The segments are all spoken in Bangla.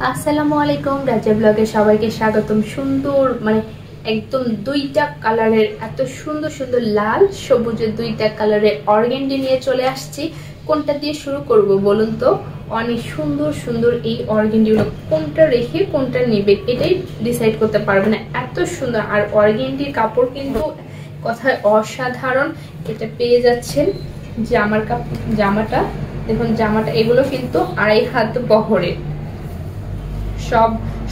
আসসালামু আলাইকুম, রাজা ব্লগে সবাইকে স্বাগতম। সুন্দর মানে একদম দুইটা কালারের এত সুন্দর সুন্দর লাল সবুজের দুইটা কালারের অর্গেন্ডি নিয়ে চলে আসছি। কোনটা দিয়ে শুরু করব বলুন তো? অনেক সুন্দর সুন্দর এই অর্গেন্ডিগুলো, কোনটা রেখে কোনটা নেবে এটাই ডিসাইড করতে পারবে না, এত সুন্দর। আর অর্গেন্ডির কাপড় কিন্তু কথায় অসাধারণ। এটা পেয়ে যাচ্ছেন জামাটা দেখুন, জামাটা এগুলো কিন্তু 2.5 হাত বহরের,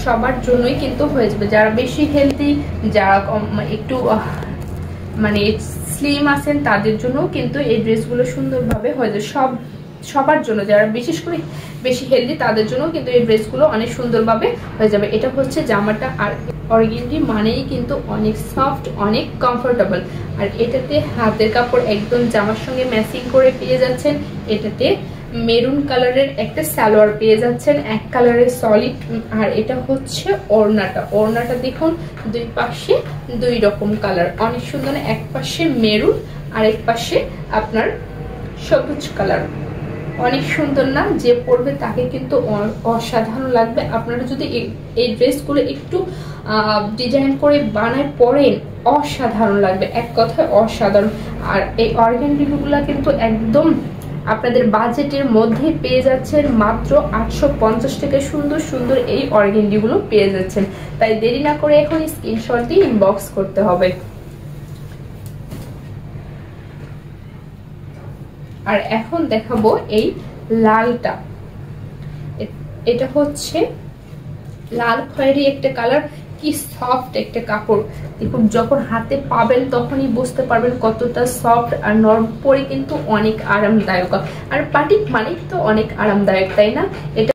সবার জন্যই কিন্তু হয়ে যাবে। যারা বেশি হেলদি, যারা একটু মানে স্লিম আছেন তাদের জন্য কিন্তু এই ড্রেসগুলো সুন্দরভাবে হয়ে যাবে। সবার জন্য, যারা বিশেষ করে বেশি হেলদি তাদের জন্য কিন্তু এই ড্রেসগুলো অনেক সুন্দরভাবে হয়ে যাবে। এটা হচ্ছে জামাটা। আর অর্গেন্ডি মানেই কিন্তু অনেক সফট, অনেক কমফোর্টেবল। আর এটাতে হাতের কাপড় একদম জামার সঙ্গে ম্যাচিং করে পেয়ে যাচ্ছেন। এটাতে মেরুন কালারের একটা সালোয়ার পেয়ে যাচ্ছেন, এক কালারের সলিড। আর এটা হচ্ছে ওড়নাটা দেখুন, দুই পাশে দুই রকম কালার, অনেক সুন্দর। এক পাশে মেরুন আর এক পাশে আপনার সবুজ কালার, অনেক সুন্দর না? যে পরবে তাকে কিন্তু অসাধারণ লাগবে। আপনারা যদি এই ড্রেসগুলো একটু ডিজাইন করে বানায় পরেন, অসাধারণ লাগবে, এক কথায় অসাধারণ। আর এই অর্গানডিগুলো কিন্তু একদম আপনাদের বাজেটের মধ্যে পেয়ে যাচ্ছেন, মাত্র 850 টাকায় সুন্দর সুন্দর এই অর্গানডিগুলো পেয়ে যাচ্ছেন। তাই দেরি না করে এখন স্ক্রিনশট দিয়ে ইনবক্স করতে হবে। আর এখন দেখাবো এই লালটা। এটা হচ্ছে লাল খয়েরি একটা কালার, কি সফট একটা কাপড় দেখুন। যখন হাতে পাবেন তখনই বুঝতে পারবেন কতটা সফট আর নরম, পরে কিন্তু অনেক আরামদায়ক। আর বাটিক মানে তো অনেক আরামদায়ক, তাই না? এটা